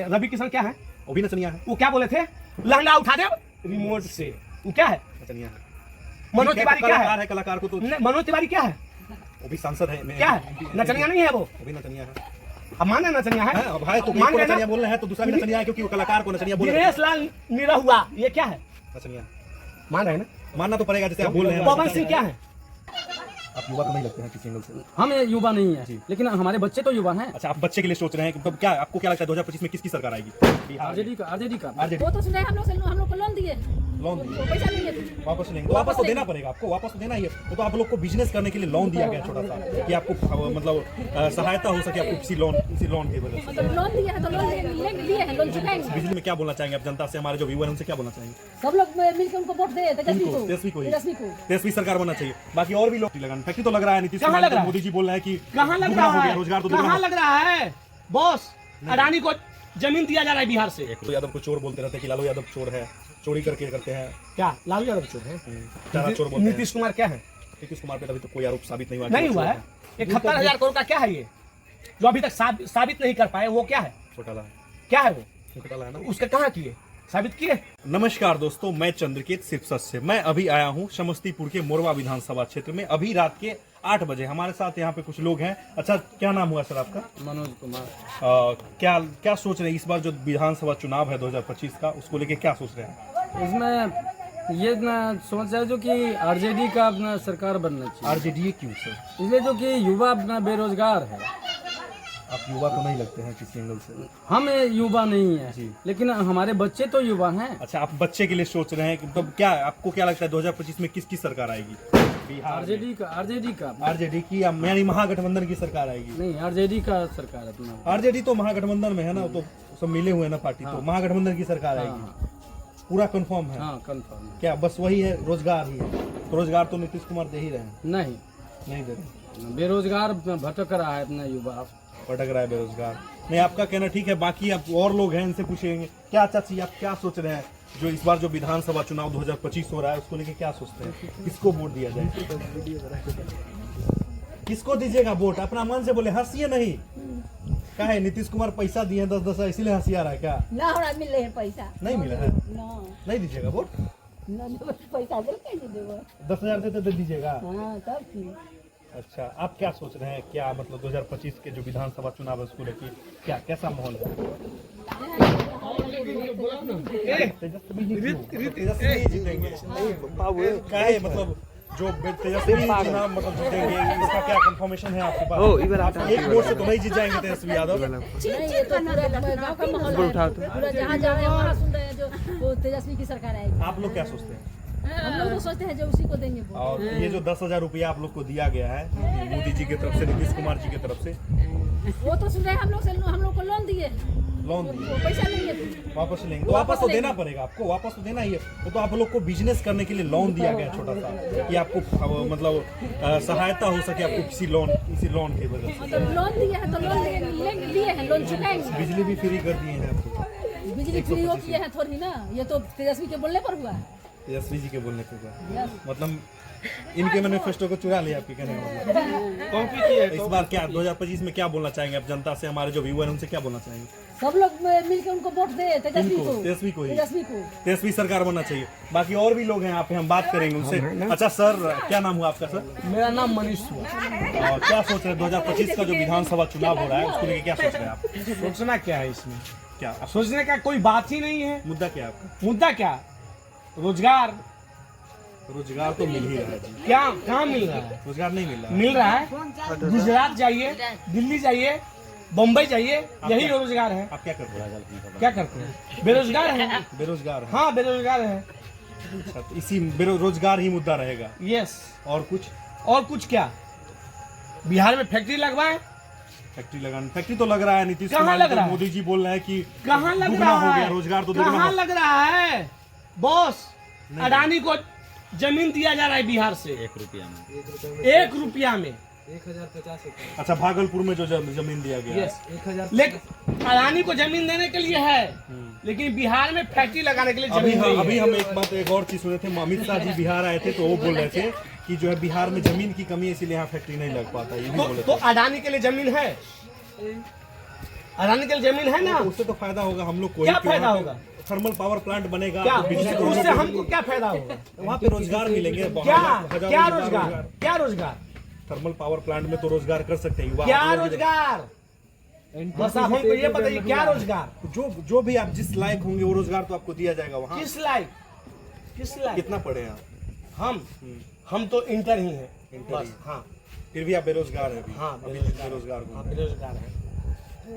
रवि किशन क्या है? वो भी नचनिया है। वो क्या बोले थे? लहंगा उठा दे रिमोट से। वो क्या है? नचनिया है। मनोज तिवारी क्या है? कलाकार को तो मनोज तिवारी क्या है? वो भी सांसद है। क्या है? नचनिया नहीं है वो भी नचनिया है। अब मान नचनिया है। अब भाई तो मान नचनिया बोल रहे हैं तो दूसरा भी नचनिया है क्योंकि वो कलाकार को नचनिया बोल रहे हैं। दिनेश लाल निरहुआ ये क्या है? नचनिया मान रहे हैं ना? मानना तो पड़ेगा जैसे आप बोल रहे हैं। पवन सिंह क्या है? आप युवा तो नहीं लगते हैं किसी एंगल से। हम युवा नहीं है लेकिन हमारे बच्चे तो युवा हैं। अच्छा आप बच्चे के लिए सोच रहे हैं कि क्या आपको क्या लगता है 2025 में किसकी सरकार आएगी? आरजेडी का। वो तो सुने हम लोग को लोन दिए पैसा नहीं है वापस लेंगे तो वापस तो देना पड़ेगा आपको। वापस तो देना ही है। तो आप लोग को बिजनेस करने के लिए लोन दिया गया छोटा सा कि आपको मतलब सहायता हो सके आपको किसी लोन की वजह से। मतलब लोन दिया है तो लोन लिए हैं लोन चुकाएंगे। बिजली में क्या बोलना चाहेंगे आप जनता से? हमारे जो व्यूअर उनसे क्या बोलना चाहेंगे? सब लोग मिलकर उनको वोट दे तेजस्वी को तेजस्वी सरकार बनना चाहिए। बाकी और भी लोग लगाना फैक्ट्री तो लग रहा है। नीतीश कुमार मोदी जी बोल रहे हैं कि कहाँ लग रहा है? रोजगार तो कहाँ लग रहा है बॉस? अडानी को जमीन दिया जा रहा है बिहार से। तो यादव को चोर बोलते रहते हैं कि लालू यादव चोर है, चोरी करके करते हैं। क्या लालू यादव चोर है? चारा चोर बोलते हैं। नीतीश कुमार क्या है? नीतीश कुमार पे अभी तो कोई आरोप साबित नहीं हुआ है। 71,000 करोड़ का क्या है ये जो अभी तक साबित नहीं कर पाए? वो क्या है? घोटाला क्या है वो? घोटाला है ना। उसके कहाँ किए साबित किए? नमस्कार दोस्तों, मैं चंद्रकेत सिरसा से। मैं अभी आया हूं समस्तीपुर के मोरवा विधानसभा क्षेत्र में। अभी रात के 8 बजे हमारे साथ यहाँ पे कुछ लोग हैं। अच्छा क्या नाम हुआ सर आपका? मनोज कुमार। क्या सोच रहे हैं इस बार जो विधानसभा चुनाव है 2025 का, उसको लेके क्या सोच रहे हैं? इसमें ये सोच है जो कि आरजेडी का अपना सरकार बनना चाहिए। आरजेडी क्यों सर? इसलिए जो कि युवा अपना बेरोजगार है। आप युवा तो नहीं लगते हैं किसी एंगल से। हम युवा नहीं है लेकिन हमारे बच्चे तो युवा हैं। अच्छा आप बच्चे के लिए सोच रहे हैं कि तब क्या आपको क्या लगता है 2025 में किसकी सरकार आएगी? आरजेडी की यानी महागठबंधन की सरकार आएगी? नहीं, आरजेडी का सरकार अपना। आरजेडी तो महागठबंधन में है ना, तो सब मिले हुए ना पार्टी। तो महागठबंधन की सरकार आएगी पूरा कंफर्म है? हाँ कंफर्म। क्या बस वही है, रोजगार ही है? तो रोजगार तो नीतीश कुमार दे ही रहे हैं। नहीं दे रहे। बेरोजगार भटक रहा है अपना युवा, भटक रहा है बेरोजगार। नहीं आपका कहना ठीक है। बाकी आप और लोग हैं इनसे पूछेंगे। क्या चाची आप क्या सोच रहे हैं जो इस बार जो विधानसभा चुनाव 2025 हो रहा है उसको लेके क्या सोचते हैं? किसको वोट दिया जाए? किसको दीजिएगा वोट? अपना मन से बोले, हंसिए नहीं। क्या है नीतीश कुमार पैसा दिए 10-10 इसीलिए हंसी आ रहा है क्या? ना हो रहा मिले हैं पैसा। नहीं मिला है? नहीं दीजिएगा वोट? पैसा 10,000 देते तो दीजिएगा? तब अच्छा आप क्या सोच रहे हैं? क्या मतलब 2025 के जो विधानसभा चुनाव है उसको लेके क्या कैसा माहौल है? तेजस्वी जीतेंगे। क्या है मतलब जो तेजस्वी चुनाव मतलब जीतेंगे इसका क्या कंफर्मेशन है आपके पास? एक वोट से तो नहीं जीत जाएंगे तेजस्वी यादव। नहीं, ये तो पूरा गांव का माहौल है। पूरा जहाँ जा रहे हैं वहाँ सुन रहे हैं जो वो तेजस्वी की सरकार आएगी। आप लोग क्या सोचते हैं? हम लोग तो सोचते हैं जो उसी को देंगे। और ये जो 10,000 रुपया आप लोग को दिया गया है मोदी जी की तरफ से, नीतीश कुमार जी की तरफ से, वो तो सुन रहे हैं हम लोग को लोन दिए पैसा नहीं है वापस लेंगे तो वापस तो देना पड़ेगा आपको। वापस तो देना ही है। तो आप लोग को बिजनेस करने के लिए लोन दिया गया छोटा सा कि आपको मतलब सहायता हो सके आपको किसी लोन की वजह से। मतलब लोन दिया है तो लोन लिए हैं लोन चुकाएंगे। बिजली भी फ्री कर दिए हैं आपको? बिजली फ्री हो किए हैं थोड़ी ना, ये तो तेजस्वी के बोलने पर हुआ है। तेजस्वी जी के बोलने पे मतलब इनके मैनिफेस्टो को चुरा लिया आपके कहने का मतलब। इस बार क्या 2025 में क्या बोलना चाहेंगे आप जनता से? हमारे जो व्यूअर उनसे क्या बोलना चाहेंगे? सब लोग मिलकर उनको वोट दे तेजस्वी सरकार बनना चाहिए। बाकी और भी लोग हैं यहाँ पे, हम बात करेंगे उनसे। अच्छा सर क्या नाम हुआ आपका? सर मेरा नाम मनीष हुआ। और क्या सोच रहे हैं 2025 का जो विधानसभा चुनाव हो रहा है उसको लेके क्या सोच रहे हैं आप? सोचना क्या है इसमें? क्या सोचने का कोई बात ही नहीं है। मुद्दा क्या है आपका? मुद्दा क्या? रोजगार तो मिल ही रहा है। क्या कहाँ मिल रहा है? रोजगार नहीं मिल रहा है। मिल रहा है। गुजरात जाइए, दिल्ली जाइए, बम्बई जाइए, यही रोजगार है। आप क्या करते हैं? बेरोजगार है। बेरोजगार है। हाँ बेरोजगार है। अच्छा तो इसी बेरोजगार ही मुद्दा रहेगा? यस। और कुछ क्या? बिहार में फैक्ट्री लगवाए। फैक्ट्री तो लग रहा है। नीतीश कुमार मोदी जी बोल रहे हैं कि कहाँ लग रहा है? रोजगार तो कहाँ लग रहा है बॉस? अडानी को जमीन दिया जा रहा है बिहार से 1 रुपया में 1050। अच्छा भागलपुर में जो जमीन दिया गया है 1000। लेकिन अडानी को जमीन देने के लिए है लेकिन बिहार में फैक्ट्री लगाने के लिए जमीन नहीं है। अभी हम एक और चीज सुने थे। अमित शाह जी बिहार आए थे तो वो बोल रहे थे कि जो है बिहार में जमीन की कमी है इसीलिए यहाँ फैक्ट्री नहीं लग पाता। ये भी बोले तो अडानी के लिए जमीन है? अडानी के जमीन है ना, तो उससे तो फायदा होगा हम लोग को। क्या फायदा होगा? थर्मल पावर प्लांट बनेगा क्या तो बिजली उससे हमको क्या फायदा होगा? वहाँ पे रोजगार मिलेंगे। क्या हजारों क्या युवा रोजगार, क्या रोजगार, थर्मल पावर प्लांट में तो रोजगार कर सकते हैं युवा। क्या रोजगार? बस आप हमको ये बताइए क्या रोजगार? जो भी आप जिस लायक होंगे वो रोजगार तो आपको दिया जाएगा वहाँ। किस लायक, किस लायक? कितना पढ़े हैं आप? हम तो इंटर ही हैं इंटर बस। ही। हाँ फिर भी आप बेरोजगार हैं अभी। हाँ अभी बेरोजगार हाँ, हो। बेरोजगार है,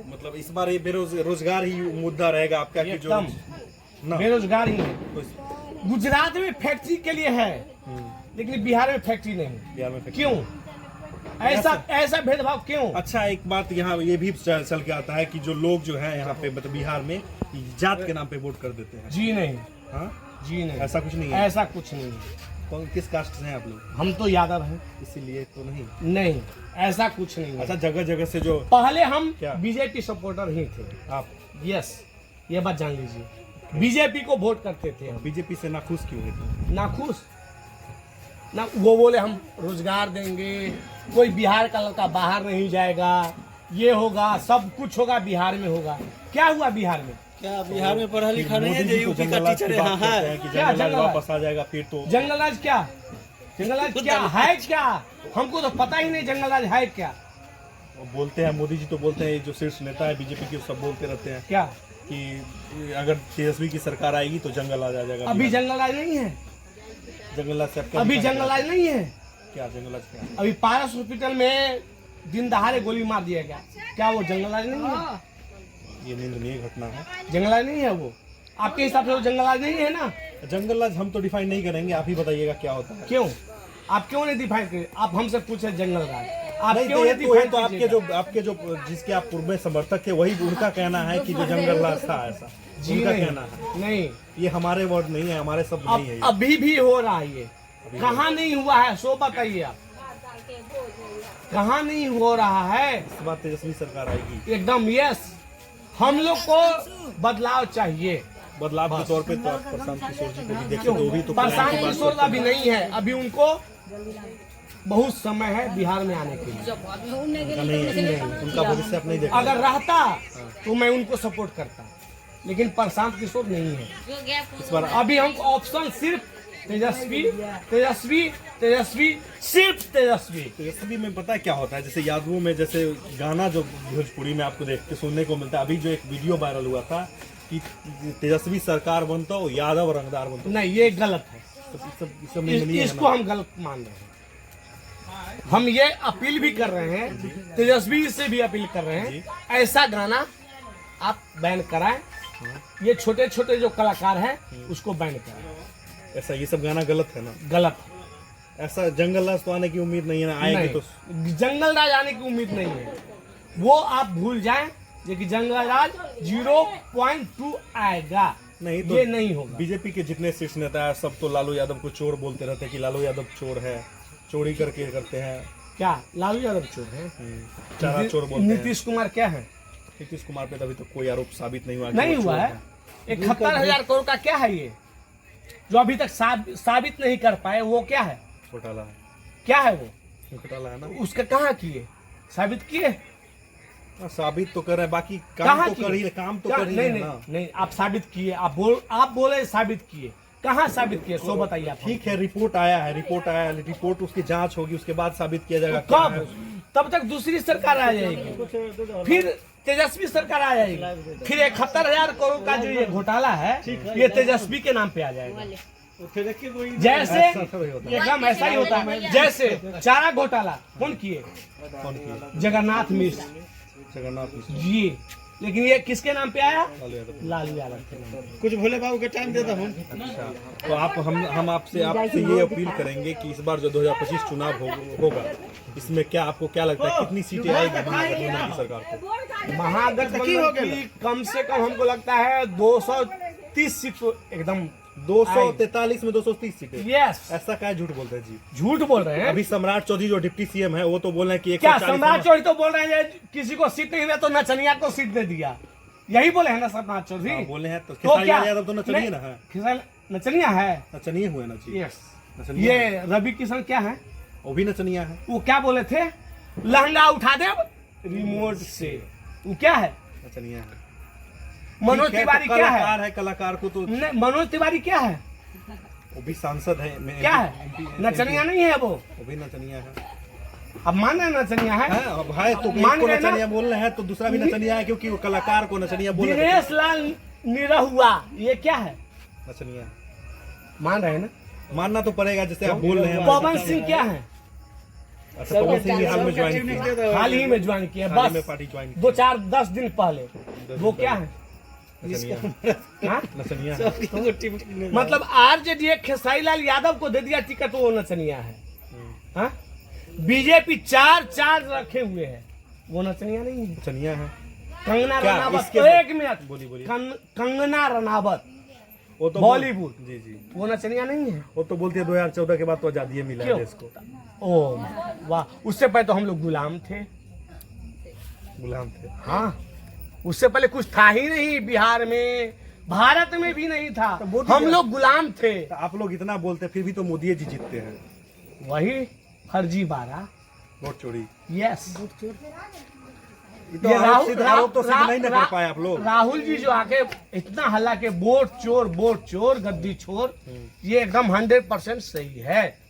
मतलब इस बार ये बेरोजगार ही मुद्दा रहेगा आपका कि जो एकदम ना बेरोजगार ही है। तो इस- गुजरात में फैक्ट्री के लिए है, लेकिन बिहार में फैक्ट्री नहीं। बिहार में क्यों ऐसा भेदभाव क्यों? अच्छा, एक बात यहाँ ये भी चल के आता है कि जो लोग जो है यहाँ पे मतलब बिहार में जात के नाम पे वोट कर देते हैं। जी नहीं, हाँ, जी नहीं, ऐसा कुछ नहीं है। ऐसा कुछ नहीं है। कौन किस कास्ट से हैं आप लोग? हम तो यादव हैं। इसीलिए तो नहीं। नहीं, ऐसा कुछ नहीं है। अच्छा, जगह जगह से जो पहले हम क्या? बीजेपी सपोर्टर ही थे। आप यस, ये बात जान लीजिए। बीजेपी को वोट करते थे हम। बीजेपी से नाखुश क्यों है? नाखुश ना, वो बोले हम रोजगार देंगे, कोई बिहार का लड़का बाहर नहीं जाएगा, ये होगा, सब कुछ होगा बिहार में होगा। क्या हुआ बिहार में? क्या बिहार में पढ़ा लिखा नहीं है? मोदी जी जो तो यूपी का जंगलराज टीचर की यहाँ बात करते है। हैं कि क्या जंगलराज जंगलराज? वापस आ जाएगा फिर तो। जंगलराज क्या, जंगलराज क्या है? क्या हमको तो पता ही नहीं जंगलराज है क्या। बोलते हैं मोदी जी तो बोलते हैं, जो शीर्ष नेता है बीजेपी के सब बोलते रहते हैं क्या कि अगर तेजस्वी की सरकार आएगी तो जंगल आ जाएगा। अभी जंगलराज नहीं है? जंगलराज से आपका अभी दिक्कत जंगलराज नहीं है। क्या जंगलराज क्या है? अभी पारस हॉस्पिटल में दिन दहाड़े गोली मार दिया गया, क्या वो जंगलराज नहीं है? ये निंदनीय घटना है। जंगलराज नहीं है वो? आपके हिसाब से वो जंगलराज नहीं है ना? जंगलराज हम तो डिफाइन नहीं करेंगे, आप ही बताइएगा क्या होता है। क्यों आप क्यों नहीं डिफाइन करें? आप हमसे पूछे जंगलराज, आप नहीं क्यों तो ये नहीं तो, ये डिफाइन तो आपके जो जिसके आप पूर्व में समर्थक थे वही उनका कहना है कि जो जंगलराज था ऐसा जी उनका नहीं, कहना है। नहीं, ये हमारे वर्ड नहीं है, हमारे शब्द नहीं है ये। अभी भी हो रहा है। ये कहाँ नहीं हुआ है सो बताइए आप, कहाँ नहीं हो रहा है? इस बार तेजस्वी सरकार आएगी। एकदम यस, हम लोग को बदलाव चाहिए। बदलाव के तौर पे तो आप प्रशांत किशोर जी को भी देखें क्यों? तो वो भी तो प्रशांत की बात किशोर करते अभी हैं। नहीं है, अभी उनको बहुत समय है बिहार में आने के लिए। उनका भविष्य आप नहीं देखते। अगर रहता तो मैं उनको सपोर्ट करता, लेकिन प्रशांत किशोर नहीं है। इस बार अभी हमको ऑप्शन सिर्फ तेजस्वी, तेजस्वी, तेजस्वी, सिर्फ तेजस्वी। तेजस्वी में पता है क्या होता है, जैसे यादवों में जैसे गाना जो भोजपुरी में आपको देख के सुनने को मिलता है। अभी जो एक वीडियो वायरल हुआ था कि तेजस्वी सरकार बनता हो यादव रंगदार बनता नहीं, ये गलत है। सब निंदनीय है इसको ना। हम गलत मान रहे हैं। हम ये अपील भी कर रहे हैं, तेजस्वी से भी अपील कर रहे हैं, ऐसा गाना आप बैन कराएं। ये छोटे छोटे जो कलाकार हैं उसको बैन कराएं। ऐसा ये सब गाना गलत है ना। गलत ऐसा जंगलराज तो आने की उम्मीद नहीं है ना, आएगी तो नहीं, जंगल राज आने की उम्मीद नहीं है। वो आप भूल जाएं कि जंगल राज 0.2 आएगा, नहीं तो ये नहीं होगा। बीजेपी के जितने शीर्ष नेता है सब तो लालू यादव को चोर बोलते रहते हैं कि लालू यादव चोर है, चोरी करके करते हैं। क्या लालू यादव चोर है? चारा चोर बोलते हैं। नीतीश कुमार क्या है? नीतीश कुमार पे अभी तक कोई आरोप साबित नहीं हुआ कि नहीं वो हुआ चोर है। 71,000 करोड़ का क्या है ये जो अभी तक साबित नहीं कर पाए? वो क्या है? घोटाला है। क्या है वो? घोटाला है ना। उसका कहाँ किए? साबित किए? साबित तो कर रहे हैं, बाकी काम कहाँ तो कर ही किए? काम तो क्या? कर ही नहीं रहे नहीं हैं ना। नहीं, आप साबित किए। आप बोले साबित किए, कहाँ साबित किए? सो बताइए आप। ठीक है, रिपोर्ट आया है, रिपोर्ट उसकी जांच होगी, उसके बाद साबित किया जाएगा क्या है। कब? तब तक दूसरी सरकार आ जाएगी, फिर तेजस्वी सरकार आ जाएगी, फिर 71,000 करोड़ का जो ये घोटाला है ये तेजस्वी के नाम पे आ जाएगा। जैसे एकदम ऐसा ही होता है, जैसे चारा घोटाला कौन किए? कौन की? जगन्नाथ मिश्र जगन्नाथ मिश्र। जी, लेकिन ये किसके नाम पे आया? लालू यादव। लालू यादव के नाम पे। कुछ भोले बाबू के टाइम देता हूँ। अच्छा, तो हम आपसे ये अपील करेंगे कि इस बार जो 2025 चुनाव होगा इसमें क्या आपको क्या लगता है कितनी सीटें आएगी महागठबंधन की सरकार को? महागठबंधन की कम से कम हमको लगता है 230 सीट तो एकदम 243 में 230 सीटें। यस। ऐसा क्या झूठ बोलते हैं जी? झूठ बोल रहे हैं। अभी सम्राट चौधरी जो डिप्टी सीएम है वो तो बोल रहे हैं कि क्या 140 सम्राट चौधरी तो बोल रहे हैं किसी को सीट नहीं मिला तो नचनिया को सीट दे दिया, यही बोले हैं ना सम्राट चौधरी? हाँ, बोले हैं तो तो क्या खेसारी यादव तो नचनिए ना है। नचनिया है। नचनिए हुए ना जी। यस। नचनिया ये रवि किशन क्या है? वो भी नचनिया है। वो क्या बोले थे? लहंगा उठा दे रिमोट से। वो क्या है? नचनिया है। मनोज ठीक है, तिवारी तो क्या कलाकार है? है, कलाकार को तो नहीं, मनोज तिवारी क्या है? वो भी सांसद है। क्या है? नचनिया नहीं है वो भी नचनिया है। अब मान रहे नचनिया है। हाँ, अब है तो मान एक को गए ना? नचनिया बोल रहे हैं तो दूसरा भी नचनिया है, क्योंकि वो कलाकार को नचनिया बोल रहे हैं। दिनेश लाल निरहुआ ये क्या है? नचनिया है। मान रहे हैं ना? मानना तो पड़ेगा, जैसे आप बोल रहे हैं। पवन सिंह क्या है? अच्छा, पवन सिंह भी हाल में ज्वाइन किया, हाल ही में ज्वाइन किया, हाल ही में बस पार्टी ज्वाइन की। 2-4-10 दिन पहले। वो क्या है? हाँ? नचनिया है। मतलब आरजेडी खेसारी लाल यादव को दे दिया टिकट, वो नचनिया है। हाँ? बीजेपी 4 रखे हुए है, वो नचनिया नहीं है। नचनिया है। कंगना क्या रनावत, इसके- एक मिनट, बोलिए। कंगना रनावत वो तो बॉलीवुड, जी जी, वो नचनिया नहीं है। वो तो बोलती है 2014 के बाद तो आजादी मिला है क्यों? देश को। ओ वाह, उससे पहले तो हम लोग गुलाम थे। गुलाम थे। हाँ, उससे पहले कुछ था ही नहीं बिहार में, भारत में भी नहीं था, तो मोदी हम जी- लोग गुलाम थे। तो आप लोग इतना बोलते फिर भी तो मोदी जी जीतते हैं। वही फर्जी 12। वोट चोरी। यस, तो आरोप तो सिद्ध नहीं ना कर पाए आप लोग। राहुल जी जो आके इतना हल्ला के वोट चोर गद्दी चोर, ये एकदम 100% सही है।